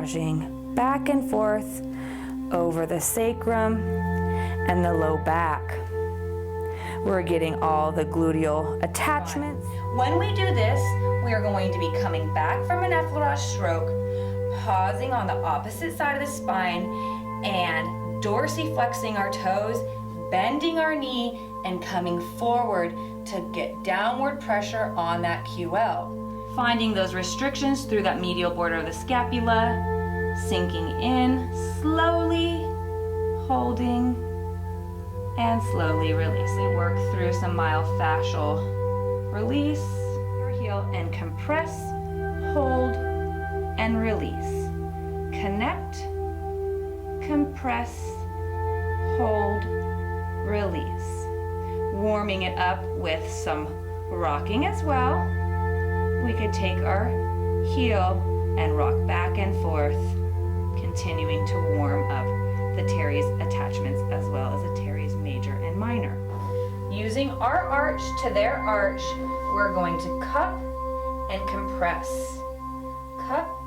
massaging back and forth over the sacrum and the low back. We're getting all the gluteal attachments. When we do this, we are going to be coming back from an effleurage stroke, pausing on the opposite side of the spine, and dorsiflexing our toes, bending our knee, and coming forward to get downward pressure on that QL. Finding those restrictions through that medial border of the scapula, sinking in, slowly holding, and slowly releasing. Work through some myofascial release. Your heel and compress, hold, and release. Connect, compress, hold, release. Warming it up with some rocking as well. We could take our heel and rock back and forth, continuing to warm up the teres attachments as well as the teres major and minor. Using our arch to their arch, we're going to cup and compress. Cup